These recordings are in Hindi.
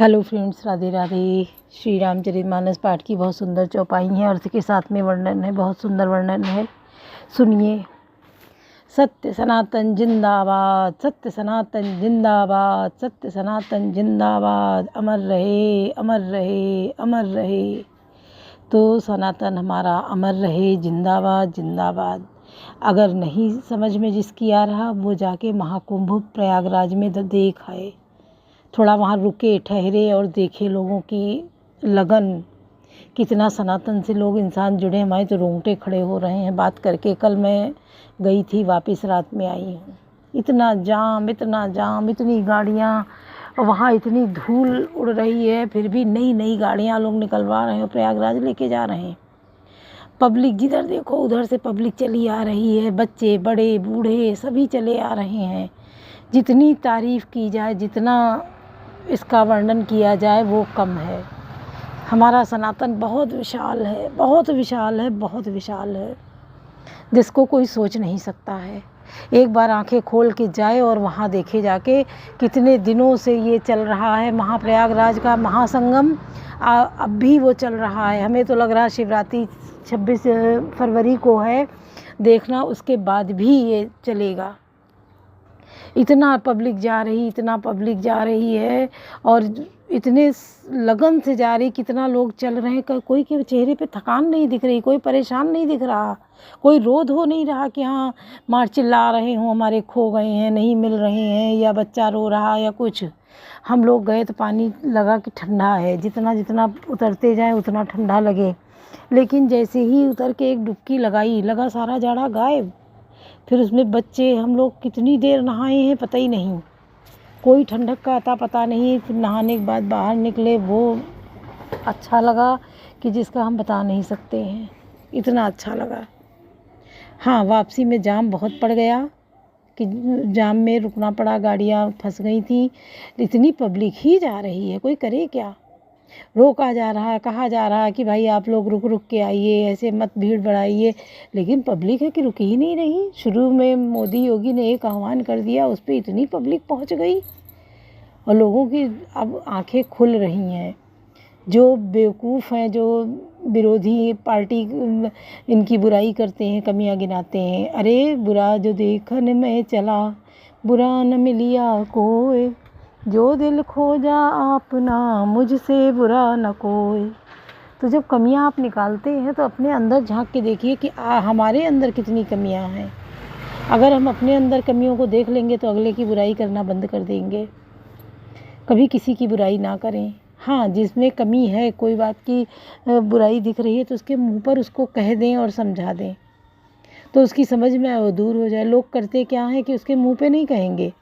Hello friends, Radhe Radhe. श्री रामचरितमानस पाठ की बहुत सुंदर चौपाई है। अर्थ के साथ में वर्णन है, बहुत सुंदर वर्णन है। सुनिए। सत्य सनातन जिंदाबाद, सत्य सनातन जिंदाबाद, सत्य सनातन जिंदाबाद। अमर रहे, अमर रहे, अमर रहे। तो सनातन हमारा अमर रहे, जिंदाबाद जिंदाबाद। अगर नहीं समझ में जिसकी आ रहा, वो जाके महाकुंभ प्रयागराज में देख आए। थोड़ा वहाँ रुके, ठहरे और देखे लोगों की लगन। कितना सनातन से लोग इंसान जुड़े, हमारे तो रोंगटे खड़े हो रहे हैं बात करके। कल मैं गई थी, वापस रात में आई हूँ। इतना जाम, इतना जाम, इतनी गाड़ियाँ, वहाँ इतनी धूल उड़ रही है, फिर भी नई नई गाड़ियाँ लोग निकलवा रहे हैं, प्रयागराज लेके जा रहे हैं। पब्लिक जिधर देखो उधर से पब्लिक चली आ रही है, बच्चे बड़े बूढ़े सभी चले आ रहे हैं। जितनी तारीफ़ की जाए, जितना इसका वर्णन किया जाए वो कम है। हमारा सनातन बहुत विशाल है, बहुत विशाल है, बहुत विशाल है, जिसको कोई सोच नहीं सकता है। एक बार आंखें खोल के जाए और वहाँ देखे जाके कितने दिनों से ये चल रहा है महाप्रयागराज का महासंगम। अब भी वो चल रहा है। हमें तो लग रहा है शिवरात्रि 26 फरवरी को है, देखना उसके बाद भी ये चलेगा। इतना पब्लिक जा रही, इतना पब्लिक जा रही है और इतने लगन से जा रही। कितना लोग चल रहे हैं, कोई के चेहरे पे थकान नहीं दिख रही, कोई परेशान नहीं दिख रहा, कोई रोध हो नहीं रहा कि हाँ मार चिल्ला रहे हों हमारे खो गए हैं, नहीं मिल रहे हैं, या बच्चा रो रहा या कुछ। हम लोग गए तो पानी लगा कि ठंडा है, जितना जितना उतरते जाए उतना ठंडा लगे। लेकिन जैसे ही उतर के एक डुबकी लगाई, लगा सारा जाड़ा गायब। फिर उसमें बच्चे, हम लोग कितनी देर नहाए हैं पता ही नहीं, कोई ठंडक का अता पता नहीं। फिर नहाने के बाद बाहर निकले, वो अच्छा लगा कि जिसका हम बता नहीं सकते हैं, इतना अच्छा लगा। हाँ, वापसी में जाम बहुत पड़ गया कि जाम में रुकना पड़ा, गाड़ियाँ फंस गई थी। इतनी पब्लिक ही जा रही है, कोई करे क्या। रोका जा रहा है, कहा जा रहा है कि भाई आप लोग रुक रुक के आइए, ऐसे मत भीड़ बढ़ाइए, लेकिन पब्लिक है कि रुक ही नहीं रही। शुरू में मोदी योगी ने एक आह्वान कर दिया, उस पर इतनी पब्लिक पहुंच गई और लोगों की अब आंखें खुल रही हैं। जो बेवकूफ़ हैं, जो विरोधी पार्टी इनकी बुराई करते हैं, कमियां गिनाते हैं, अरे बुरा जो देखन में चला, बुरा न मिलिया कोई, जो दिल खोजा आपना, मुझसे बुरा न कोई। तो जब कमियां आप निकालते हैं तो अपने अंदर झांक के देखिए कि हमारे अंदर कितनी कमियां हैं। अगर हम अपने अंदर कमियों को देख लेंगे तो अगले की बुराई करना बंद कर देंगे। कभी किसी की बुराई ना करें। हाँ, जिसमें कमी है, कोई बात की बुराई दिख रही है तो उसके मुंह पर उसको कह दें और समझा दें, तो उसकी समझ में वो दूर हो जाए। लोग करते क्या है कि उसके मुंह पे नहीं कहेंगे,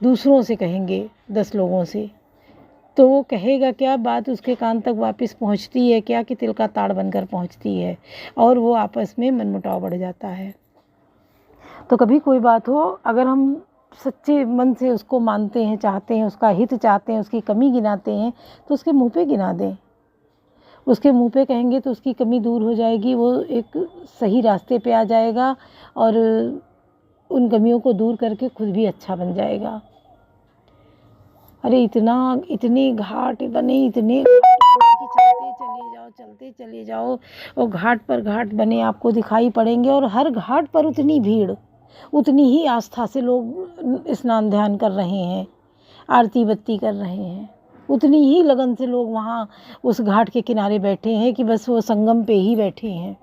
दूसरों से कहेंगे, 10 लोगों से। तो वो कहेगा क्या, बात उसके कान तक वापस पहुंचती है क्या कि तिल का ताड़ बनकर पहुंचती है, और वो आपस में मनमुटाव बढ़ जाता है। तो कभी कोई बात हो, अगर हम सच्चे मन से उसको मानते हैं, चाहते हैं, उसका हित चाहते हैं, उसकी कमी गिनाते हैं, तो उसके मुंह पे गिना दें। उसके मुंह पे कहेंगे तो उसकी कमी दूर हो जाएगी, वो एक सही रास्ते पे आ जाएगा और उन कमियों को दूर करके खुद भी अच्छा बन जाएगा। अरे इतने घाट बने, इतने कि चलते चले जाओ और घाट पर घाट बने आपको दिखाई पड़ेंगे, और हर घाट पर उतनी भीड़, उतनी ही आस्था से लोग स्नान ध्यान कर रहे हैं, आरती बत्ती कर रहे हैं, उतनी ही लगन से लोग वहाँ उस घाट के किनारे बैठे हैं कि बस वो संगम पे ही बैठे हैं।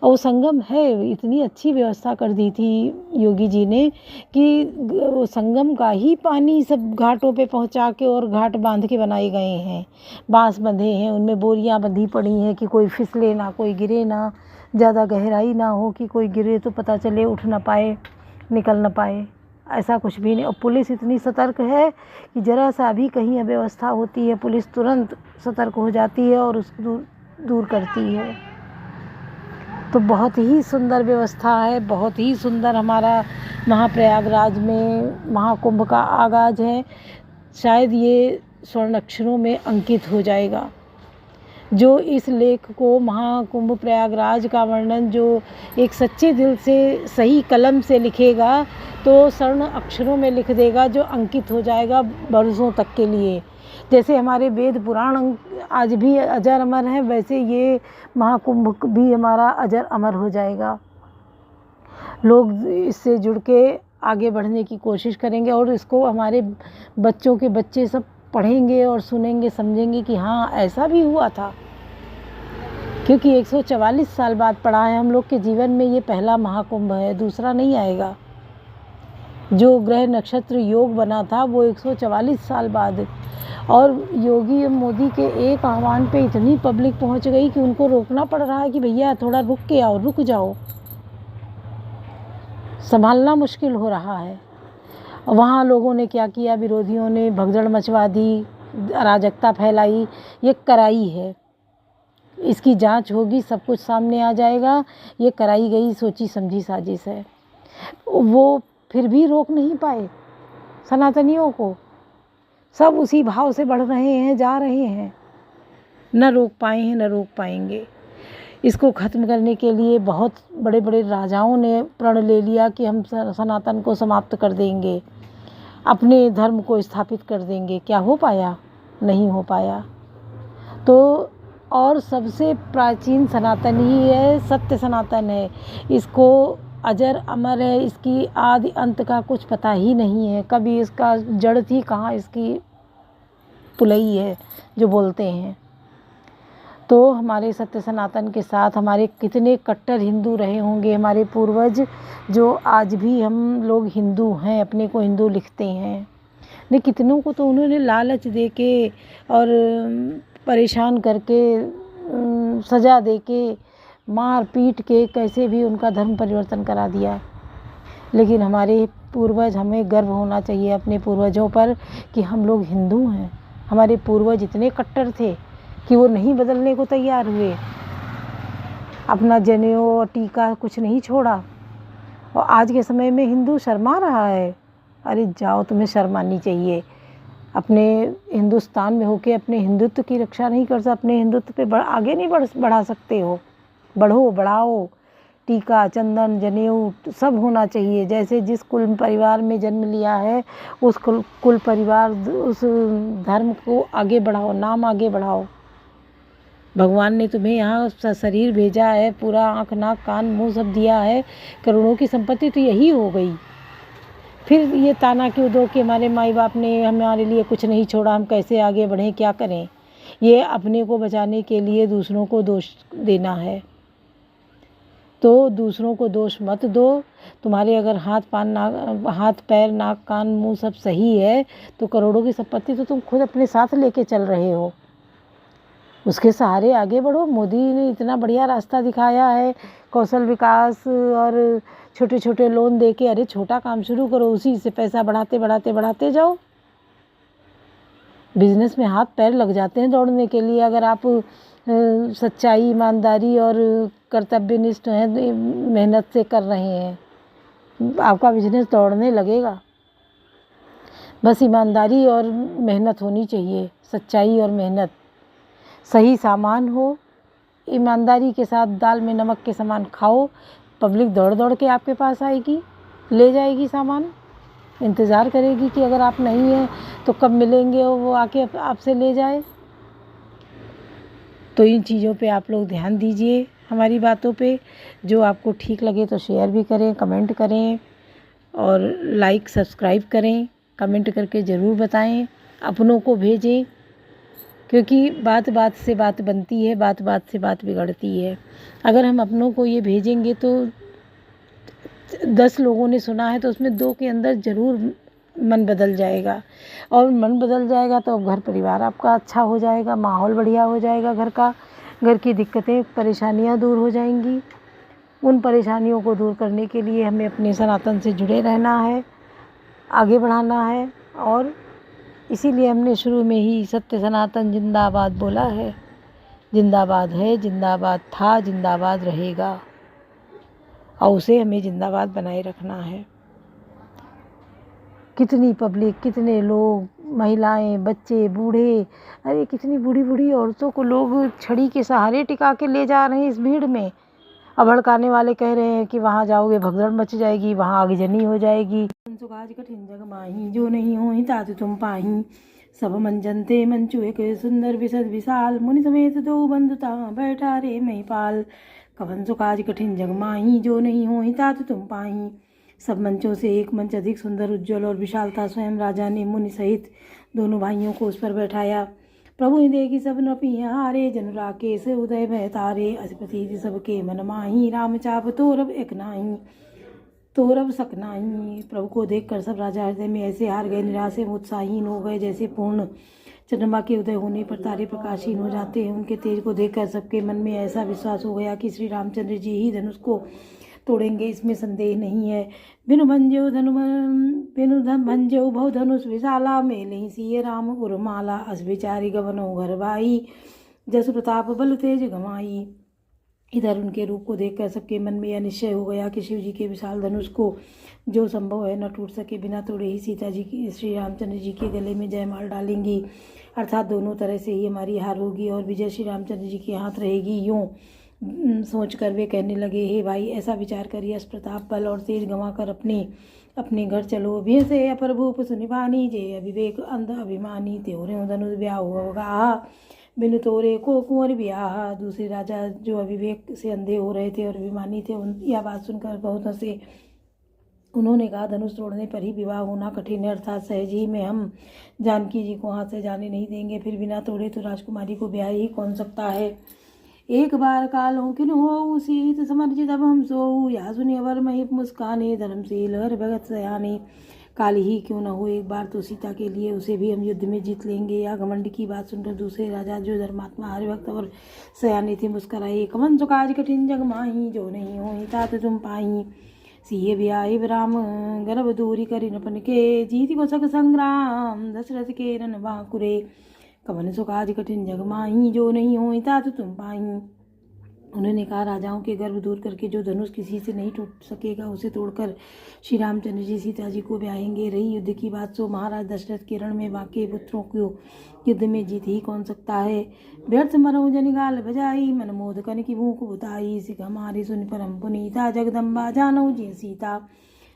और वो संगम है, इतनी अच्छी व्यवस्था कर दी थी योगी जी ने कि वो संगम का ही पानी सब घाटों पे पहुंचा के और घाट बांध के बनाए गए हैं। बांस बंधे हैं, उनमें बोरियां बंधी पड़ी हैं कि कोई फिसले ना, कोई गिरे ना, ज़्यादा गहराई ना हो कि कोई गिरे तो पता चले, उठ ना पाए, निकल ना पाए। ऐसा कुछ भी नहीं। और पुलिस इतनी सतर्क है कि ज़रा सा भी कहीं अव्यवस्था होती है, पुलिस तुरंत सतर्क हो जाती है और उसको दूर करती है। तो बहुत ही सुंदर व्यवस्था है, बहुत ही सुंदर हमारा महाप्रयागराज में महाकुंभ का आगाज़ है। शायद ये स्वर्ण अक्षरों में अंकित हो जाएगा। जो इस लेख को, महाकुंभ प्रयागराज का वर्णन जो एक सच्चे दिल से सही कलम से लिखेगा तो स्वर्ण अक्षरों में लिख देगा, जो अंकित हो जाएगा बरसों तक के लिए। जैसे हमारे वेद पुराण आज भी अजर अमर हैं, वैसे ये महाकुंभ भी हमारा अजर अमर हो जाएगा। लोग इससे जुड़ के आगे बढ़ने की कोशिश करेंगे और इसको हमारे बच्चों के बच्चे सब पढ़ेंगे और सुनेंगे, समझेंगे कि हाँ ऐसा भी हुआ था। क्योंकि 144 साल बाद पड़ा है हम लोग के जीवन में, ये पहला महाकुंभ है, दूसरा नहीं आएगा। जो ग्रह नक्षत्र योग बना था वो 144 साल बाद, और योगी मोदी के एक आह्वान पे इतनी पब्लिक पहुंच गई कि उनको रोकना पड़ रहा है कि भैया थोड़ा रुक के आओ, रुक जाओ, संभालना मुश्किल हो रहा है। वहाँ लोगों ने क्या किया, विरोधियों ने भगदड़ मचवा दी, अराजकता फैलाई, ये कराई है। इसकी जांच होगी, सब कुछ सामने आ जाएगा। ये कराई गई सोची समझी साजिश है। वो फिर भी रोक नहीं पाए सनातनियों को, सब उसी भाव से बढ़ रहे हैं, जा रहे हैं, न रोक पाए हैं न रोक पाएंगे। इसको ख़त्म करने के लिए बहुत बड़े बड़े राजाओं ने प्रण ले लिया कि हम सनातन को समाप्त कर देंगे, अपने धर्म को स्थापित कर देंगे। क्या हो पाया? नहीं हो पाया। तो और सबसे प्राचीन सनातन ही है, सत्य सनातन है। इसको अजर अमर है, इसकी आदि अंत का कुछ पता ही नहीं है, कभी इसका जड़ थी कहाँ इसकी पुलई है जो बोलते हैं। तो हमारे सत्य सनातन के साथ हमारे कितने कट्टर हिंदू रहे होंगे हमारे पूर्वज, जो आज भी हम लोग हिंदू हैं, अपने को हिंदू लिखते हैं। नहीं, कितनों को तो उन्होंने लालच दे के और परेशान करके, सज़ा दे के, मार पीट के कैसे भी उनका धर्म परिवर्तन करा दिया। लेकिन हमारे पूर्वज, हमें गर्व होना चाहिए अपने पूर्वजों पर कि हम लोग हिंदू हैं। हमारे पूर्वज इतने कट्टर थे कि वो नहीं बदलने को तैयार हुए, अपना जनेऊ और टीका कुछ नहीं छोड़ा। और आज के समय में हिंदू शर्मा रहा है। अरे जाओ, तुम्हें शर्म आनी चाहिए। अपने हिंदुस्तान में होके अपने हिंदुत्व की रक्षा नहीं कर सकते, अपने हिंदुत्व पे आगे नहीं बढ़ा सकते हो। बढ़ो, बढ़ाओ। टीका, चंदन, जनेऊ सब होना चाहिए। जैसे जिस कुल परिवार में जन्म लिया है उस कुल परिवार, उस धर्म को आगे बढ़ाओ, नाम आगे बढ़ाओ। भगवान ने तुम्हें यहाँ शरीर भेजा है, पूरा आँख नाक कान मुँह सब दिया है, करोड़ों की संपत्ति तो यही हो गई। फिर ये ताना क्यों दो कि हमारे माई बाप ने हमारे लिए कुछ नहीं छोड़ा, हम कैसे आगे बढ़ें, क्या करें। ये अपने को बचाने के लिए दूसरों को दोष देना है। तो दूसरों को दोष मत दो। तुम्हारे अगर हाथ पैर नाक कान मुंह सब सही है तो करोड़ों की संपत्ति तो तुम खुद अपने साथ लेके चल रहे हो, उसके सहारे आगे बढ़ो। मोदी ने इतना बढ़िया रास्ता दिखाया है, कौशल विकास और छोटे छोटे लोन दे के। अरे छोटा काम शुरू करो, उसी से पैसा बढ़ाते बढ़ाते बढ़ाते जाओ। बिजनेस में हाथ पैर लग जाते हैं दौड़ने के लिए। अगर आप सच्चाई, ईमानदारी और कर्तव्यनिष्ठ हैं, मेहनत से कर रहे हैं, आपका बिजनेस दौड़ने लगेगा। बस ईमानदारी और मेहनत होनी चाहिए, सच्चाई और मेहनत। सही सामान हो, ईमानदारी के साथ दाल में नमक के समान खाओ, पब्लिक दौड़ दौड़ के आपके पास आएगी, ले जाएगी सामान, इंतज़ार करेगी कि अगर आप नहीं हैं तो कब मिलेंगे और वो आके आपसे ले जाए। तो इन चीज़ों पे आप लोग ध्यान दीजिए, हमारी बातों पे। जो आपको ठीक लगे तो शेयर भी करें, कमेंट करें और लाइक सब्सक्राइब करें। कमेंट करके ज़रूर बताएं, अपनों को भेजें, क्योंकि बात बात से बात बनती है, बात बात से बात बिगड़ती है। अगर हम अपनों को ये भेजेंगे तो 10 लोगों ने सुना है तो उसमें 2 के अंदर ज़रूर मन बदल जाएगा, और मन बदल जाएगा तो घर परिवार आपका अच्छा हो जाएगा, माहौल बढ़िया हो जाएगा घर का, घर की दिक्कतें परेशानियां दूर हो जाएंगी। उन परेशानियों को दूर करने के लिए हमें अपने सनातन से जुड़े रहना है, आगे बढ़ाना है। और इसीलिए हमने शुरू में ही सत्य सनातन जिंदाबाद बोला है। जिंदाबाद है, जिंदाबाद था, जिंदाबाद रहेगा, और उसे हमें जिंदाबाद बनाए रखना है। कितनी पब्लिक, कितने लोग, महिलाएं, बच्चे, बूढ़े, अरे कितनी बूढ़ी बूढ़ी औरतों को लोग छड़ी के सहारे टिका के ले जा रहे हैं इस भीड़ में। अब भड़काने वाले कह रहे हैं कि वहाँ जाओगे भगदड़ मच जाएगी, वहाँ आगजनी हो जाएगी। सुखाज कठिन जग माही, जो नहीं हो तात तुम पाही। सब मंजनते मंचु एक सुंदर विशद विशाल, मुनि समेत दो बंधुता बैठा रे महिपाल। कवन सो काज कठिन जग माही, जो नहीं होई तात तुम पाही। सब मंचों से एक मंच अधिक सुंदर, उज्ज्वल और विशाल था। स्वयं राजा ने मुनि सहित दोनों भाइयों को उस पर बैठाया। प्रभु ही देखी सब नपी हारे, जन राकेश उदय भय तारे। अधिपति सबके मन माही, राम चाप तोरब एक नाही, तोरब सक नाही। प्रभु को देखकर सब राजा हृदय में ऐसे हार गए, निराश एवं उत्साहहीन हो गए, जैसे पूर्ण चंद्रमा के उदय होने पर तारे प्रकाशहीन हो जाते हैं। उनके तेज को देखकर सबके मन में ऐसा विश्वास हो गया कि श्री रामचंद्र जी ही धनुष को तोड़ेंगे, इसमें संदेह नहीं है। बिनु भंजो भव धनुष विशाला, मेलहि सिय राम उर्माला। अस विचारी गवनो घर भाई, जस प्रताप बल तेज गमाई। इधर उनके रूप को देखकर सबके मन में यह निश्चय हो गया कि शिव जी के विशाल धनुष को जो संभव है न टूट सके, बिना तोड़े ही सीता जी की श्री रामचंद्र जी के गले में जयमाल डालेंगी, अर्थात दोनों तरह से ही हमारी हार होगी और विजय श्री रामचंद्र जी के हाथ रहेगी। यूँ सोचकर वे कहने लगे, हे भाई, ऐसा विचार कर यश प्रताप बल और तेज गंवा कर अपने घर चलो। भय से अपर भूप सुनिपानी, जे अविवेक अंध अभिमानी। त्योरे धनुष ब्याह होगा, बिनु तोरे को कुंवर ब्याह। दूसरे राजा जो अविवेक से अंधे हो रहे थे और अभिमानी थे, यह बात सुनकर बहुत हंसे। उन्होंने कहा, धनुष तोड़ने पर ही विवाह होना कठिन है, अर्थात सहज ही में हम जानकी जी को हाथ से जाने नहीं देंगे। फिर बिना तोड़े तो राजकुमारी को ब्याह ही कौन सकता है। एक बार कालों किन हो सीत समर्जित अब हम सोऊ, या सुनि अवर महिप मुस्काने। धर्मशील हर भगत सयाने, काल ही क्यों न हो एक बार तो सीता के लिए, उसे भी हम युद्ध में जीत लेंगे। या घमंड की बात सुनकर दूसरे राजा जो धर्मात्मा हरिभक्त और सयाने थे मुस्कराए। कवन सो काज कठिन जग माही, जो नहीं होई तात तुम पाही। सिय ब्याहि राम गर्भ दूरी करि नपन के, जीति को सक संग्राम दशरथ के रन बांकुरे। कवन सो काज कठिन जग माही, जो नहीं होई तात तुम पाही। उन्होंने कहा, राजाओं के गर्भ दूर करके जो धनुष किसी से नहीं टूट सकेगा, उसे तोड़कर श्री रामचंद्र जी सीता जी को ब्याहेंगे। रही युद्ध की बात, सो महाराज दशरथ के रण में बाकी पुत्रों को युद्ध में जीत ही कौन सकता है। व्यर्थ मरऊ जनि गाल बजाई, मन मोद कन की भूख बुताई। सिख हमारी सुन परम पुनीता, जगदम्बा जानऊ जी सीता।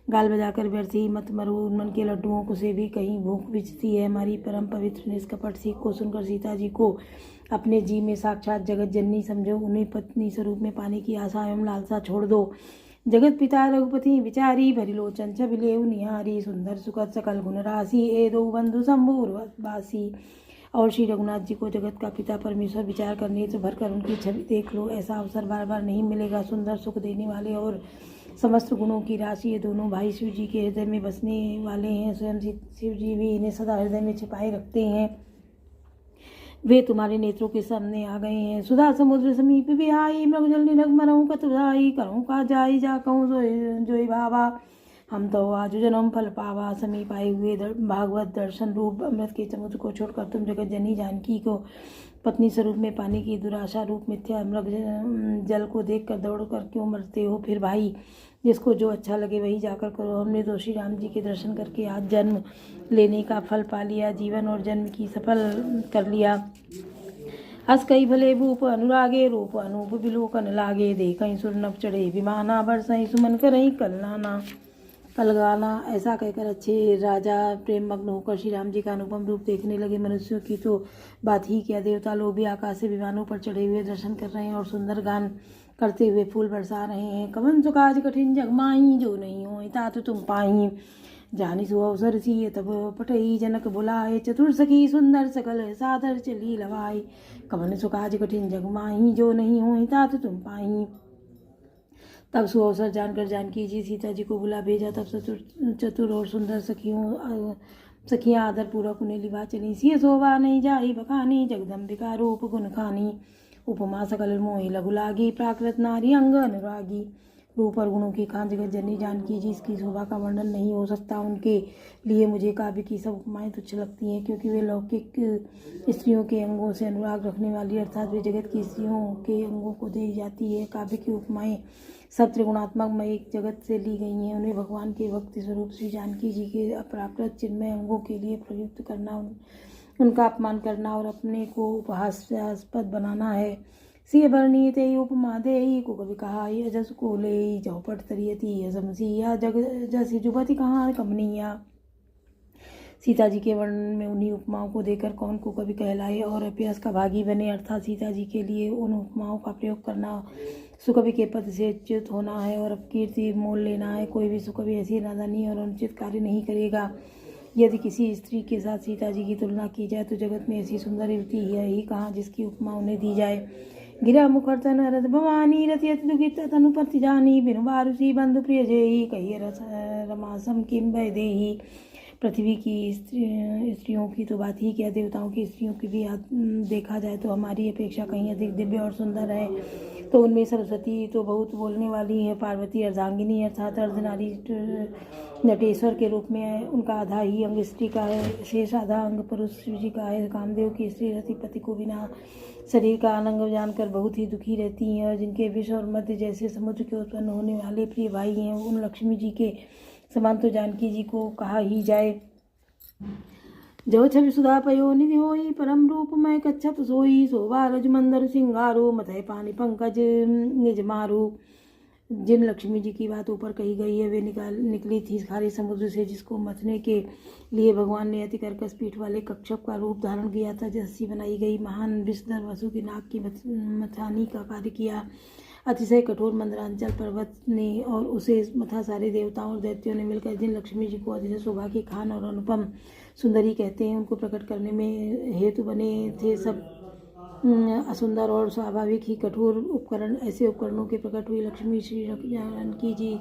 गाल बजाकर व्यर्थ ही मत मरो, मन के लड्डुओं को से भी कहीं भूख बिचती है। हमारी परम पवित्र निष्कपट सीख को सुनकर सीता जी को अपने जी में साक्षात जगत जननी समझो। उन्हें पत्नी स्वरूप में पाने की आशा एवं लालसा छोड़ दो। जगत पिता रघुपति विचारी, भरी लोचन छबिलेव निहारी। सुंदर सुखद सकल गुण राशि, ए दो बंधु शंभुवासी। और श्री रघुनाथ जी को जगत का पिता परमेश्वर विचार करने से भरकर उनकी छवि देख लो। ऐसा अवसर बार बार नहीं मिलेगा। सुंदर सुख देने वाले और समस्त गुणों की राशि ये दोनों भाई शिव जी के हृदय में बसने वाले हैं। स्वयं शिव जी भी इन्हें सदा हृदय में छिपाए रखते हैं। वे तुम्हारे नेत्रों के सामने आ गए हैं। सुधा समुद्र समीप भी आई, मृगजल निरग मरऊ कतुराई। करऊँ का जाई जा कहूँ जोई भावा, हम तो आज जन्म फल पावा। समीप आए हुए भागवत दर्शन रूप अमृत के समुद्र को छोड़कर तुम जगत जननी जानकी को पत्नी स्वरूप में पाने की दुराशा रूप मिथ्या मृग जल को देखकर दौड़ कर क्यों मरते हो। फिर भाई, जिसको जो अच्छा लगे वही जाकर करो। हमने तो श्री राम जी के दर्शन करके आज जन्म लेने का फल पा लिया, जीवन और जन्म की सफल कर लिया। अस कई भले भूप अनुरागे, रूप अनूप बिलोकन लागे। देखई सुर नभ चढ़े विमाना, बरसई सुमन करई कलनाना कलगाना। ऐसा कहकर अच्छे राजा प्रेम मग्न होकर श्री राम जी का अनुपम रूप देखने लगे। मनुष्यों की तो बात ही क्या, देवता लोग भी आकाश से विमानों पर चढ़े हुए दर्शन कर रहे हैं और सुंदर गान करते हुए फूल बरसा रहे हैं। कवन सो काज कठिन जग माही, जो नहीं होई तात तुम पाही। जानी सो अवसर सिय तब पटई, जनक बुलाए चतुर सखी सुंदर सकल सादर चली लवाई। कवन सो काज कठिन जग माही, जो नहीं होई तात तुम पाही। तब सुअवसर जानकर जानकी जी सीता जी को बुला भेजा। तब चतुर और सुंदर सखियाँ आदर पूर्वक उन्हें लिवा चली। सिय शोभा नहीं जाई बखानी, जगदम्बिका रूप गुण खानी। उपमा सकल मोहि लघु लागी, प्राकृत नारी अंग अनुरागी। रूप और गुणों की खान जगत जननी जानकी जी, इसकी शोभा का वर्णन नहीं हो सकता। उनके लिए मुझे काव्य की सब उपमाएं तुच्छ लगती हैं, क्योंकि वे लौकिक स्त्रियों के अंगों से अनुराग रखने वाली, अर्थात वे जगत की स्त्रियों के अंगों को दी जाती है। काव्य की उपमाएं सब त्रिगुणात्मक मय जगत से ली गई हैं। उन्हें भगवान के भक्ति स्वरूप श्री जानकी जी के अपराकृत चिन्मय अंगों के लिए प्रयुक्त करना, उनका अपमान करना और अपने को उपहास्यास्पद बनाना है। सिय बरनी ते उपमा देई, को कवि कहा जस को ले। चौपट तरियती समसिया, जग जसी जुबती कहाँ कमनिया। सीता जी के वर्णन में उन्हीं उपमाओं को देकर कौन को कवि कहलाए और अपयस का भागी बने, अर्थात सीता जी के लिए उन उपमाओं का प्रयोग करना सुकवि के पद से च्युत होना है और अपकीर्ति मोल लेना है। कोई भी सुकवि ऐसी नादानी और अनुचित कार्य नहीं करेगा। यदि किसी स्त्री के साथ सीता जी की तुलना की जाए तो जगत में ऐसी सुंदर युवती है ही कहाँ जिसकी उपमा उन्हें दी जाए। गिरा मुखर्तन रथ भवानी रति अति दुखित तनुपति जानी बिनु बारुषि बंधु प्रिय जेही कही रस रमासम किम वै देही। पृथ्वी की स्त्रियों की तो बात ही क्या, देवताओं की स्त्रियों की भी देखा जाए तो हमारी अपेक्षा कहीं अधिक दिव्य और सुंदर है। तो उनमें सरस्वती तो बहुत बोलने वाली है, पार्वती अर्धांगिनी अर्थात अर्धनारी नटेश्वर के रूप में उनका आधा ही अंग स्त्री का है, शेष आधा अंग पुरुष शिव जी का है। कामदेव की स्त्री रतिपति को बिना शरीर का आनंद जानकर बहुत ही दुखी रहती हैं और जिनके विष और मध्य जैसे समुद्र के उत्पन्न होने वाले प्रिय भाई हैं, उन लक्ष्मी जी के समान तो जानकी जी को कहा ही जाए। जो छवि सुधा पयो निधि होई परम रूप मैं कच्छप सोई शोभा रज मंदर सिंगारो मथय पानी पंकज निज मारू। जिन लक्ष्मी जी की बात ऊपर कही गई है वे निकली थी खारे समुद्र से, जिसको मथने के लिए भगवान ने अति कर्कश पीठ वाले कच्छप का रूप धारण किया था। रस्सी बनाई गई महान विषधर वसु की नाक की मथानी का कार्य किया। अतिशय कठोर मंदरांचल पर्वत ने और उसे मथा सारे देवताओं और दैत्यों ने मिलकर जिन लक्ष्मी जी को अतिशय शोभा की खान और अनुपम सुंदरी कहते हैं उनको प्रकट करने में हेतु बने थे। सब असुंदर और स्वाभाविक ही कठोर उपकरण, ऐसे उपकरणों के प्रकट हुई लक्ष्मी श्री जानकी जी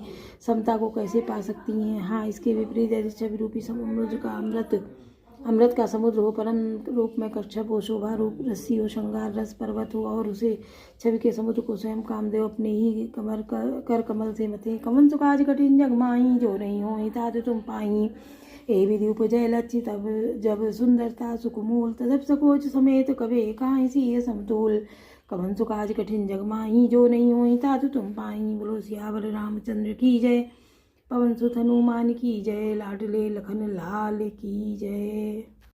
समता को कैसे पा सकती हैं। हाँ, इसके विपरीत यदि छवि रूपी समुद्र का अमृत का समुद्र हो, परम रूप में कच्छप हो, शोभा रूप रस्सी हो, श्रृंगार रस पर्वत हो और उसे छवि के समुद्र को स्वयं कामदेव अपने ही कर कमल से मथे। कवन सुकाज कठिन जग माही जो नहीं हो तात तुम पाही। ए विधि उपजय लक्ष्य तब जब सुंदरता सुकुमूल तदप सकोच समेत कवे कहाँ सी समतोल। कवन सुकाज कठिन जग माही जो नहीं हो तात तुम पाही। बोलो सियावर रामचंद्र की जय, पवन सुत हनुमान की जय, लाडले लखन लाल की जय।